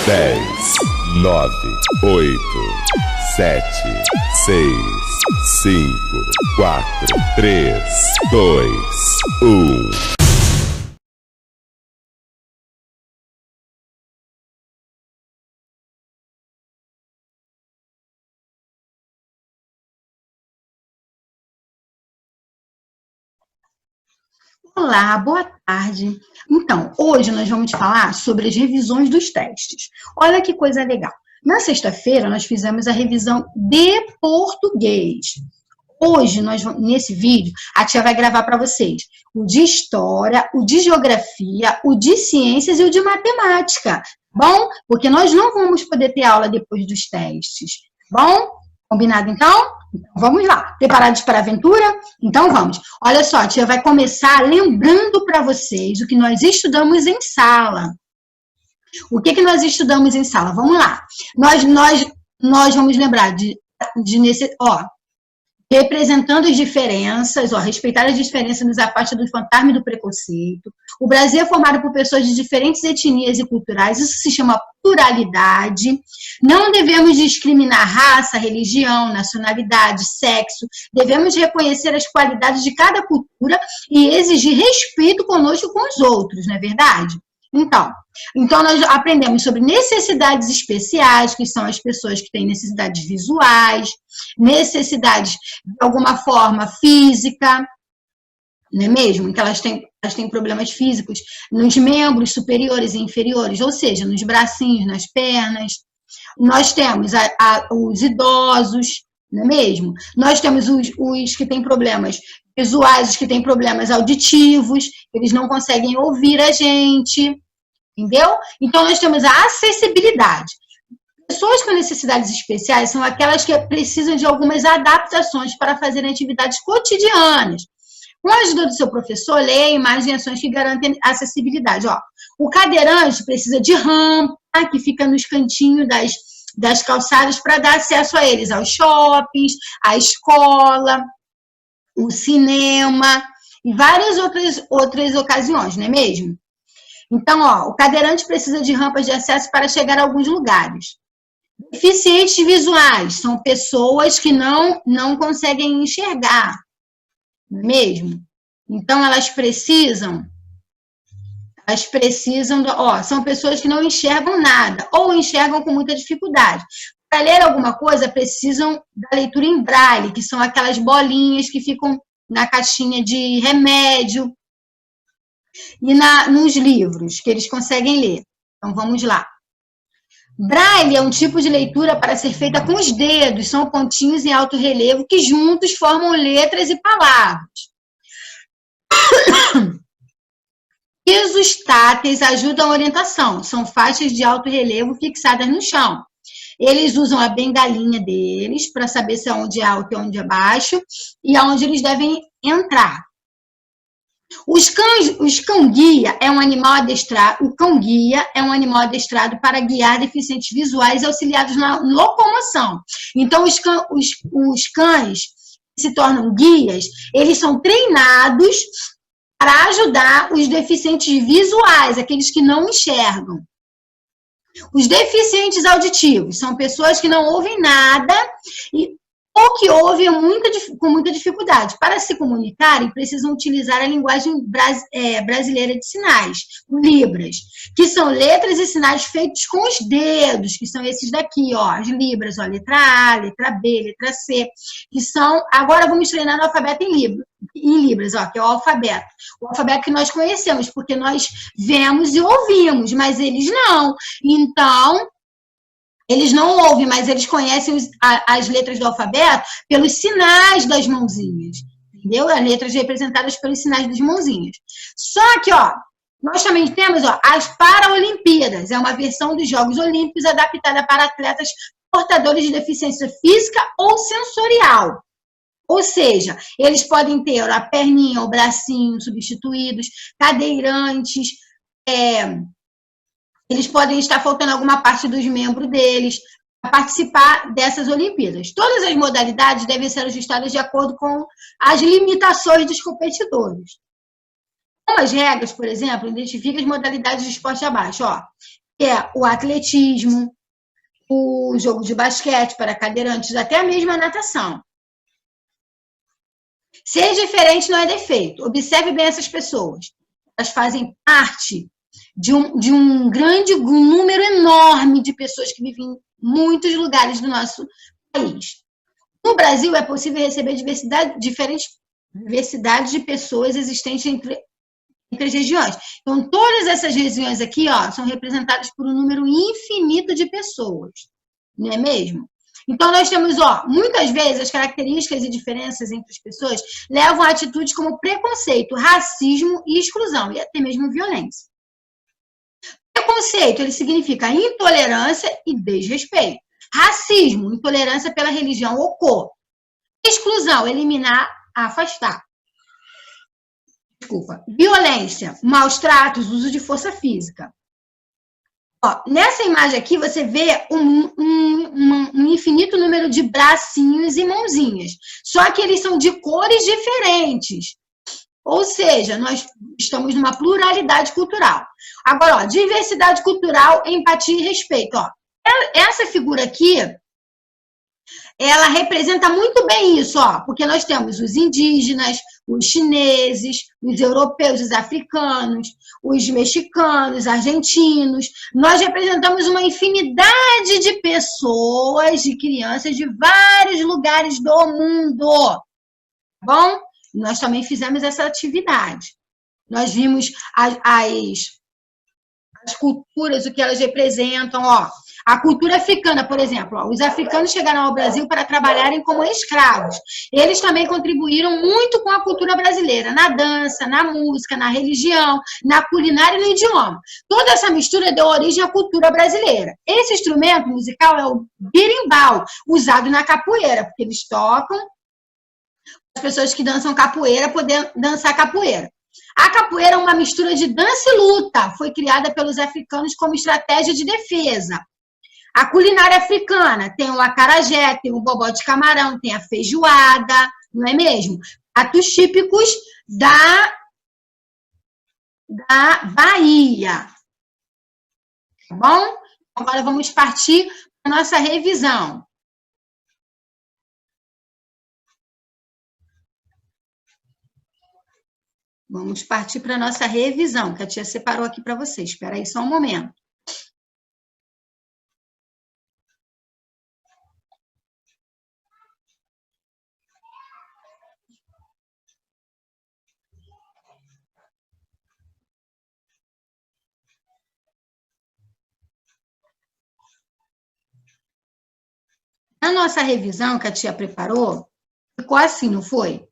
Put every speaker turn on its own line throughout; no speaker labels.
10, 9, 8, 7, 6, 5, 4, 3, 2, 1.
Olá, boa tarde. Então, hoje nós vamos falar sobre as revisões dos testes. Olha que coisa legal. Na sexta-feira, nós fizemos a revisão de português. Hoje, nesse vídeo, a tia vai gravar para vocês o de história, o de geografia, o de ciências e o de matemática. Bom? Porque nós não vamos poder ter aula depois dos testes. Bom? Combinado, então? Vamos lá. Preparados para a aventura? Então, vamos. Olha só, a tia vai começar lembrando para vocês o que nós estudamos em sala. O que nós estudamos em sala? Vamos lá. Nós vamos lembrar representando as diferenças, respeitar as diferenças nos afasta do fantasma e do preconceito. O Brasil é formado por pessoas de diferentes etnias e culturais, isso se chama pluralidade. Não devemos discriminar raça, religião, nacionalidade, sexo. Devemos reconhecer as qualidades de cada cultura e exigir respeito conosco e com os outros, não é verdade? Então nós aprendemos sobre necessidades especiais, que são as pessoas que têm necessidades visuais, necessidades, de alguma forma, física, não é mesmo? Em que elas têm problemas físicos nos membros superiores e inferiores, ou seja, nos bracinhos, nas pernas. Nós temos os idosos, não é mesmo? Nós temos os que têm problemas visuais, os que têm problemas auditivos, eles não conseguem ouvir a gente, entendeu? Então, nós temos a acessibilidade. Pessoas com necessidades especiais são aquelas que precisam de algumas adaptações para fazer atividades cotidianas. Com a ajuda do seu professor, leia imagens e ações que garantem acessibilidade. O cadeirante precisa de rampa, que fica nos cantinhos das calçadas para dar acesso a eles, aos shoppings, à escola, o cinema e várias outras ocasiões, não é mesmo? Então, o cadeirante precisa de rampas de acesso para chegar a alguns lugares. Deficientes visuais são pessoas que não conseguem enxergar, não é mesmo? Então, elas precisam, são pessoas que não enxergam nada, ou enxergam com muita dificuldade. Para ler alguma coisa, precisam da leitura em braille, que são aquelas bolinhas que ficam na caixinha de remédio e nos livros, que eles conseguem ler. Então, vamos lá. Braille é um tipo de leitura para ser feita com os dedos, são pontinhos em alto relevo que juntos formam letras e palavras. Pisos táteis ajudam a orientação, são faixas de alto relevo fixadas no chão. Eles usam a bengalinha deles para saber se é onde é alto e onde é baixo e aonde eles devem entrar. O cão-guia é um animal adestrado. O cão-guia é um animal adestrado para guiar deficientes visuais auxiliados na locomoção. Então, os cães que se tornam guias, eles são treinados para ajudar os deficientes visuais, aqueles que não enxergam. Os deficientes auditivos são pessoas que não ouvem nada ou que ouvem com muita dificuldade. Para se comunicarem, precisam utilizar a linguagem brasileira de sinais, Libras, que são letras e sinais feitos com os dedos, que são esses daqui, as Libras, letra A, letra B, letra C, que são... Agora vamos treinar no alfabeto em Libras, que é o alfabeto. O alfabeto que nós conhecemos, porque nós vemos e ouvimos, mas eles não. Então... eles não ouvem, mas eles conhecem as letras do alfabeto pelos sinais das mãozinhas, entendeu? As letras representadas pelos sinais das mãozinhas. Só que, nós também temos, as Paralimpíadas, é uma versão dos Jogos Olímpicos adaptada para atletas portadores de deficiência física ou sensorial. Ou seja, eles podem ter a perninha, o bracinho substituídos, cadeirantes, eles podem estar faltando alguma parte dos membros deles para participar dessas Olimpíadas. Todas as modalidades devem ser ajustadas de acordo com as limitações dos competidores. Algumas regras, por exemplo, identificam as modalidades de esporte abaixo. que é o atletismo, o jogo de basquete para cadeirantes, até mesmo a natação. Ser diferente não é defeito. Observe bem essas pessoas. Elas fazem parte de um grande número enorme de pessoas que vivem em muitos lugares do nosso país. No Brasil, é possível receber diferentes diversidade de pessoas existentes entre as regiões. Então, todas essas regiões aqui, ó, são representadas por um número infinito de pessoas, não é mesmo? Então, nós temos, ó, muitas vezes as características e diferenças entre as pessoas levam a atitudes como preconceito, racismo e exclusão, e até mesmo violência. Preconceito, ele significa intolerância e desrespeito. Racismo, intolerância pela religião ou cor. Exclusão, eliminar, afastar. Desculpa. Violência, maus tratos, uso de força física. Ó, nessa imagem aqui, você vê um infinito número de bracinhos e mãozinhas. Só que eles são de cores diferentes. Ou seja, nós estamos numa pluralidade cultural. Agora, ó, diversidade cultural, empatia e respeito. Ó. Essa figura aqui, ela representa muito bem isso, ó, porque nós temos os indígenas, os chineses, os europeus, os africanos, os mexicanos, argentinos. Nós representamos uma infinidade de pessoas, de crianças de vários lugares do mundo. Tá bom? Nós também fizemos essa atividade. Nós vimos as culturas, o que elas representam, ó. A cultura africana, por exemplo, ó, os africanos chegaram ao Brasil para trabalharem como escravos. Eles também contribuíram muito com a cultura brasileira, na dança, na música, na religião, na culinária e no idioma. Toda essa mistura deu origem à cultura brasileira. Esse instrumento musical é o berimbau, usado na capoeira, porque eles tocam as pessoas que dançam capoeira poder dançar capoeira. A capoeira é uma mistura de dança e luta. Foi criada pelos africanos como estratégia de defesa. A culinária africana tem o acarajé, tem o bobó de camarão, tem a feijoada, não é mesmo? Pratos típicos da Bahia. Tá bom? Agora vamos partir para a nossa revisão. Vamos partir para a nossa revisão, que a tia separou aqui para vocês. Espera aí só um momento. Na nossa revisão que a tia preparou, ficou assim, não foi?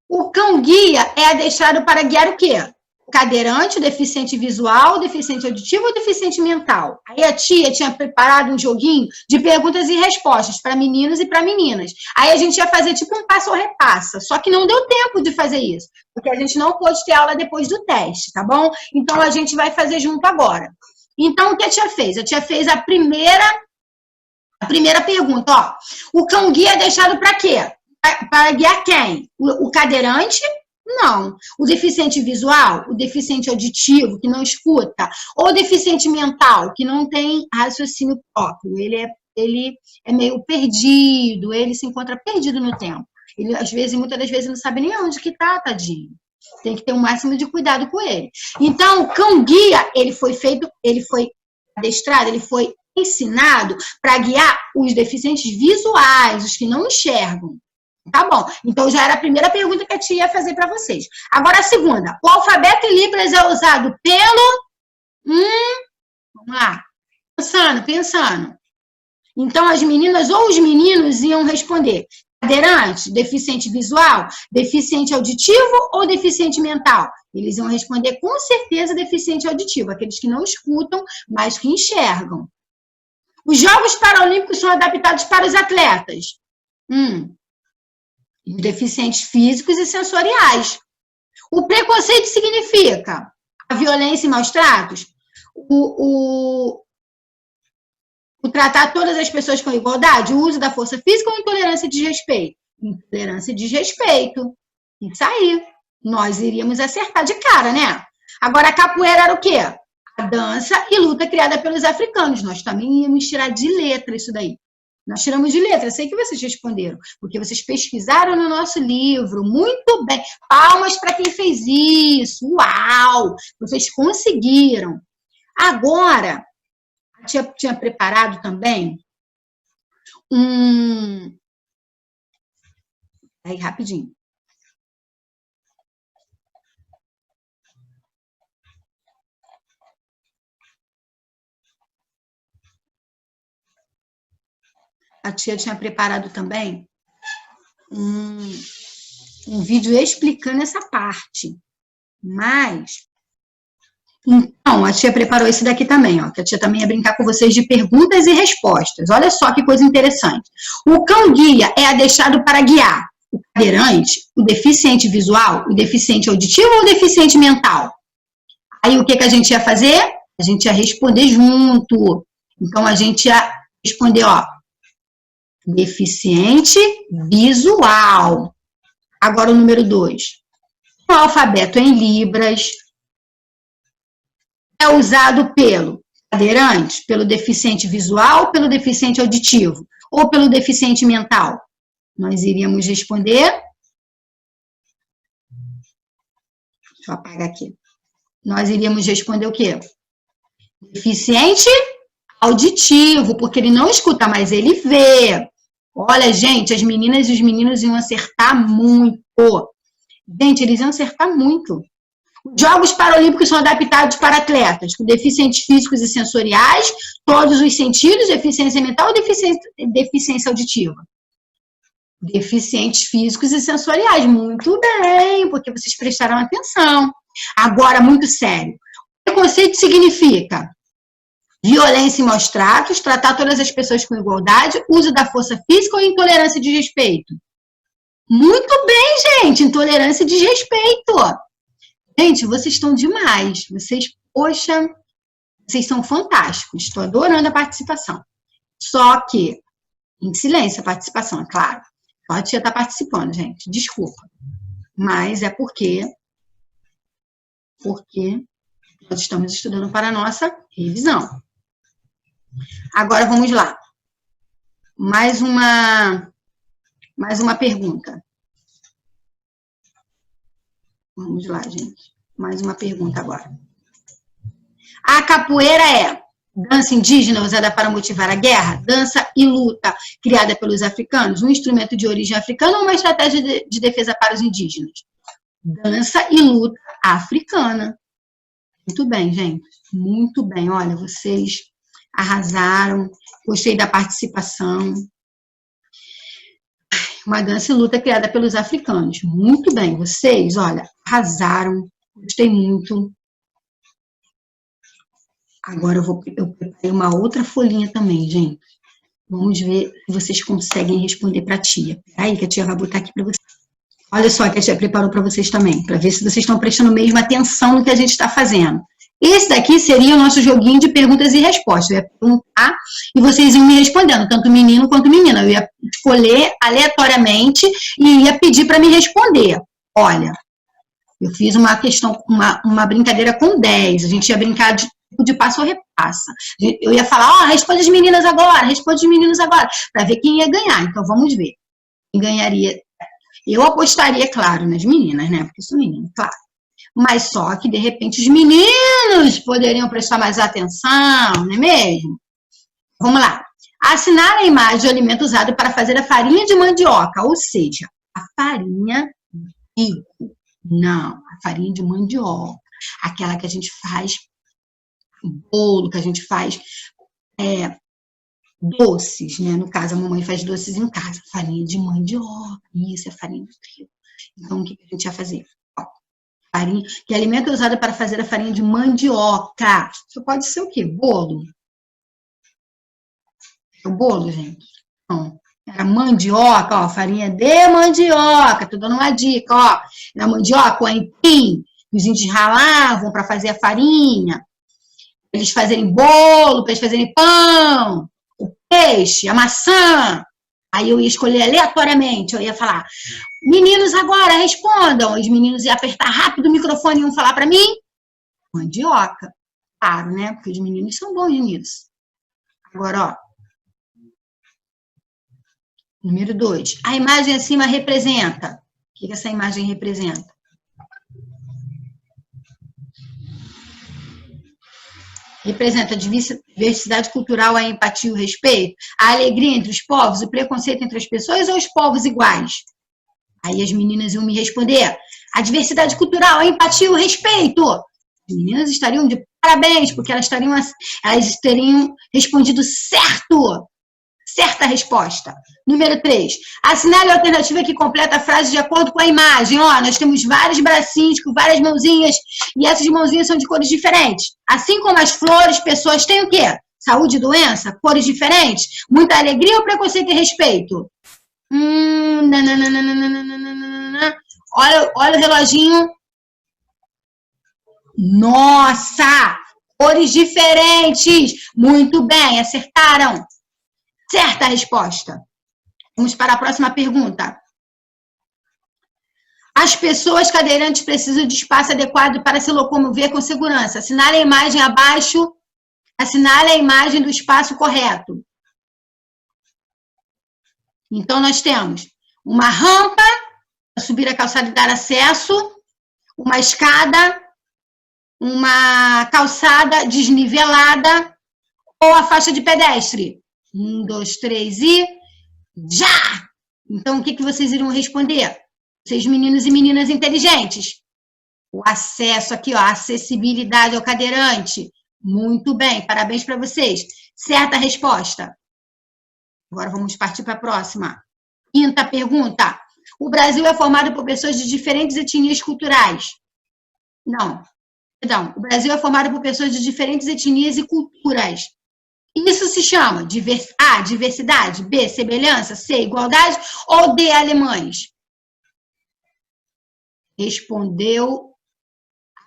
O cão-guia é adestrado para guiar o quê? O cadeirante, o deficiente visual, o deficiente auditivo ou o deficiente mental? Aí a tia tinha preparado um joguinho de perguntas e respostas para meninos e para meninas. Aí a gente ia fazer tipo um passo ou repassa, só que não deu tempo de fazer isso, porque a gente não pôde ter aula depois do teste, tá bom? Então a gente vai fazer junto agora. Então o que a tia fez? A tia fez a primeira pergunta, ó. O cão-guia é deixado para quê? Para guiar quem? O cadeirante? Não. O deficiente visual? O deficiente auditivo, que não escuta? Ou o deficiente mental, que não tem raciocínio próprio? Ele é meio perdido, ele se encontra perdido no tempo. Ele, às vezes, muitas das vezes, não sabe nem onde que tá, tadinho. Tem que ter o máximo de cuidado com ele. Então, o cão-guia, ele foi adestrado, ele foi ensinado para guiar os deficientes visuais, os que não enxergam. Tá bom, então já era a primeira pergunta que a tia ia fazer para vocês. Agora a segunda, o alfabeto em Libras é usado pelo... Vamos lá, pensando. Então as meninas ou os meninos iam responder cadeirante, deficiente visual, deficiente auditivo ou deficiente mental? Eles iam responder com certeza deficiente auditivo, aqueles que não escutam, mas que enxergam. Os Jogos Paralímpicos são adaptados para os atletas. Deficientes físicos e sensoriais. O preconceito significa a violência e maus tratos, o tratar todas as pessoas com igualdade, o uso da força física ou intolerância e desrespeito? Intolerância e desrespeito. Isso aí. Nós iríamos acertar de cara, né? Agora, a capoeira era o quê? A dança e luta criada pelos africanos. Nós também íamos tirar de letra isso daí. Nós tiramos de letra, sei que vocês responderam, porque vocês pesquisaram no nosso livro. Muito bem. Palmas para quem fez isso. Uau! Vocês conseguiram. Agora, tinha preparado também Aí, rapidinho. A tia tinha preparado também um vídeo explicando essa parte. Mas, então, a tia preparou esse daqui também, ó, que a tia também ia brincar com vocês de perguntas e respostas. Olha só que coisa interessante. O cão-guia é adestrado para guiar o cadeirante, o deficiente visual, o deficiente auditivo ou o deficiente mental? Aí, o que a gente ia fazer? A gente ia responder junto. Então, a gente ia responder, ó, deficiente visual. Agora o número 2. O alfabeto em libras é usado pelo cadeirante, pelo deficiente visual, pelo deficiente auditivo ou pelo deficiente mental? Nós iríamos responder... Deixa eu apagar aqui. Nós iríamos responder o quê? Deficiente auditivo, porque ele não escuta, mas ele vê. Olha, gente, as meninas e os meninos iam acertar muito. Gente, eles iam acertar muito. Os Jogos Paralímpicos são adaptados para atletas com deficientes físicos e sensoriais, todos os sentidos, deficiência mental ou deficiência auditiva? Deficientes físicos e sensoriais. Muito bem, porque vocês prestaram atenção. Agora, muito sério. Preconceito significa violência em maus tratos, tratar todas as pessoas com igualdade, uso da força física ou intolerância de respeito? Muito bem, gente, intolerância e desrespeito. Gente, vocês estão demais. Vocês, poxa, vocês são fantásticos. Estou adorando a participação. Só que, em silêncio a participação, é claro. A tia está participando, gente. Desculpa. Mas é porque nós estamos estudando para a nossa revisão. Agora, vamos lá. Mais uma pergunta. Vamos lá, gente. Mais uma pergunta agora. A capoeira é dança indígena usada para motivar a guerra? Dança e luta criada pelos africanos? Um instrumento de origem africana ou uma estratégia de defesa para os indígenas? Dança e luta africana. Muito bem, gente. Muito bem. Olha, vocês arrasaram. Gostei da participação. Uma dança e luta criada pelos africanos. Muito bem. Vocês, olha, arrasaram. Gostei muito. Agora eu preparei uma outra folhinha também, gente. Vamos ver se vocês conseguem responder para a tia. Peraí, que a tia vai botar aqui para vocês. Olha só que a tia preparou para vocês também, para ver se vocês estão prestando mesmo atenção no que a gente está fazendo. Esse daqui seria o nosso joguinho de perguntas e respostas. Eu ia perguntar e vocês iam me respondendo, tanto menino quanto menina. Eu ia escolher aleatoriamente e ia pedir para me responder. Olha, eu fiz uma questão, uma brincadeira com 10. A gente ia brincar de passo ou repassa. Eu ia falar, ó, responde as meninas agora, responde os meninos agora, para ver quem ia ganhar. Então, vamos ver. Quem ganharia? Eu apostaria, claro, nas meninas, né? Porque sou menina, claro. Mas só que, de repente, os meninos poderiam prestar mais atenção, não é mesmo? Vamos lá. Assinar a imagem do alimento usado para fazer a farinha de mandioca, ou seja, a farinha de trigo. Não, a farinha de mandioca. Aquela que a gente faz bolo, que a gente faz doces, né? No caso, a mamãe faz doces em casa. Farinha de mandioca, isso é farinha de trigo. Então, o que a gente ia fazer? Ó, farinha, que alimento é usado para fazer a farinha de mandioca. Isso pode ser o quê? Bolo? É o bolo, gente? Não. Era mandioca, ó, farinha de mandioca. Tô dando uma dica, ó. Era mandioca, o aipim, os índios ralavam para fazer a farinha. Para eles fazerem bolo, para eles fazerem pão, o peixe, a maçã. Aí eu ia escolher aleatoriamente, eu ia falar, meninos agora respondam. Os meninos iam apertar rápido o microfone e iam falar para mim, mandioca. Claro, né? Porque os meninos são bons nisso. Agora, ó. Número 2. A imagem acima representa. O que essa imagem representa? Representa a diversidade cultural, a empatia, o respeito, a alegria entre os povos, o preconceito entre as pessoas ou os povos iguais? Aí as meninas iam me responder: a diversidade cultural, a empatia, o respeito. As meninas estariam de parabéns, porque elas teriam respondido certo. Certa resposta. Número 3. Assinale a alternativa que completa a frase de acordo com a imagem. Ó, nós temos vários bracinhos com várias mãozinhas e essas mãozinhas são de cores diferentes. Assim como as flores, pessoas têm o quê? Saúde e doença, cores diferentes, muita alegria ou preconceito e respeito? Olha o reloginho. Nossa! Cores diferentes. Muito bem, acertaram. Certa resposta. Vamos para a próxima pergunta. As pessoas cadeirantes precisam de espaço adequado para se locomover com segurança. Assinale a imagem abaixo. Assinale a imagem do espaço correto. Então, nós temos uma rampa para subir a calçada e dar acesso, uma escada, uma calçada desnivelada ou a faixa de pedestre. 1, 2, 3 e já! Então, o que vocês iriam responder? Vocês, meninos e meninas inteligentes. O acesso aqui, ó, a acessibilidade ao cadeirante. Muito bem, parabéns para vocês. Certa resposta. Agora vamos partir para a próxima. Quinta pergunta. O Brasil é formado por pessoas de diferentes etnias culturais. Não, perdão. O Brasil é formado por pessoas de diferentes etnias e culturas. Isso se chama A, diversidade, B, semelhança, C, igualdade ou D, alemães? Respondeu,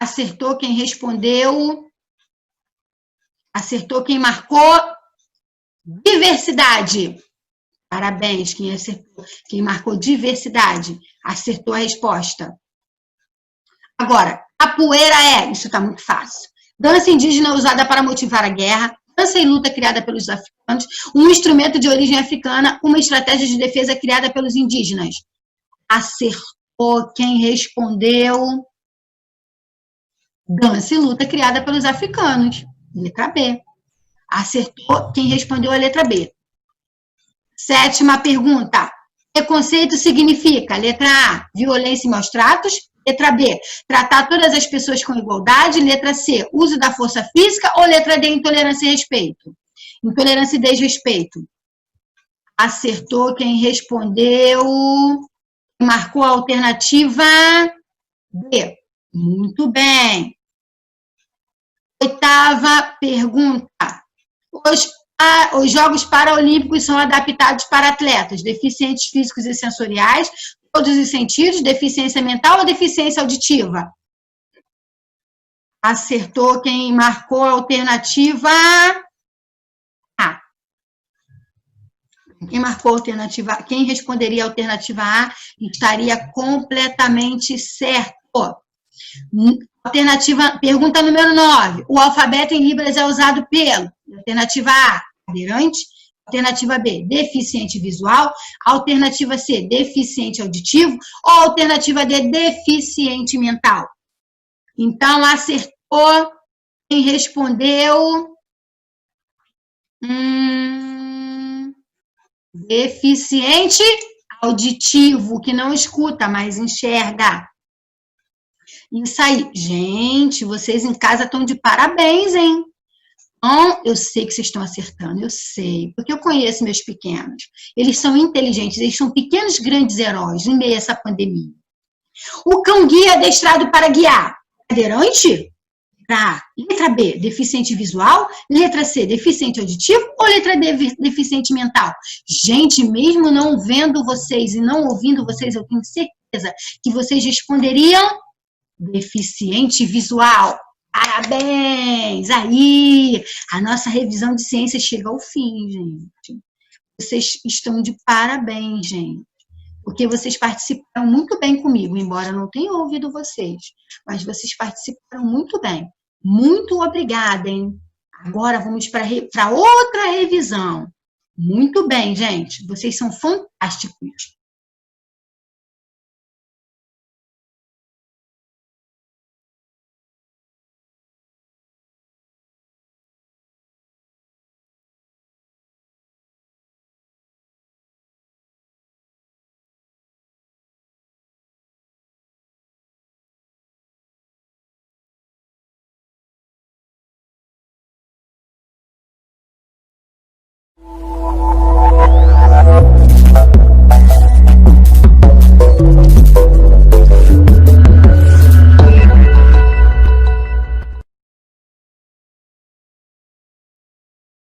acertou quem respondeu, acertou quem marcou, diversidade. Parabéns, quem acertou, quem marcou diversidade, acertou a resposta. Agora, capoeira isso está muito fácil. Dança indígena usada para motivar a guerra, dança e luta criada pelos africanos, um instrumento de origem africana, uma estratégia de defesa criada pelos indígenas. Acertou quem respondeu. Dança e luta criada pelos africanos. Letra B. Acertou quem respondeu a letra B. Sétima pergunta. Preconceito significa, letra A, violência em maus tratos. Letra B, tratar todas as pessoas com igualdade. Letra C, uso da força física. Ou letra D, intolerância e respeito? Intolerância e desrespeito. Acertou quem respondeu. Marcou a alternativa B. Muito bem. Oitava pergunta. Os Jogos Paralímpicos são adaptados para atletas deficientes físicos e sensoriais, todos os sentidos, deficiência mental ou deficiência auditiva? Acertou quem marcou a alternativa A. Quem marcou a alternativa A, quem responderia a alternativa A estaria completamente certo. Alternativa, pergunta número 9. O alfabeto em Libras é usado pelo? Alternativa A, cadeirante. Alternativa B, deficiente visual. Alternativa C, deficiente auditivo. Ou alternativa D, deficiente mental? Então, acertou quem respondeu. Deficiente auditivo, que não escuta, mas enxerga. Isso aí. Gente, vocês em casa estão de parabéns, hein? Então, eu sei que vocês estão acertando, eu sei, porque eu conheço meus pequenos. Eles são inteligentes, eles são pequenos grandes heróis em meio a essa pandemia. O cão-guia adestrado para guiar. Cadeirante? Letra B, deficiente visual. Letra C, deficiente auditivo. Ou letra D, deficiente mental? Gente, mesmo não vendo vocês e não ouvindo vocês, eu tenho certeza que vocês responderiam deficiente visual. Parabéns! Aí, a nossa revisão de ciência chega ao fim, gente. Vocês estão de parabéns, gente. Porque vocês participaram muito bem comigo, embora eu não tenha ouvido vocês. Mas vocês participaram muito bem. Muito obrigada, hein? Agora vamos para outra revisão. Muito bem, gente. Vocês são fantásticos.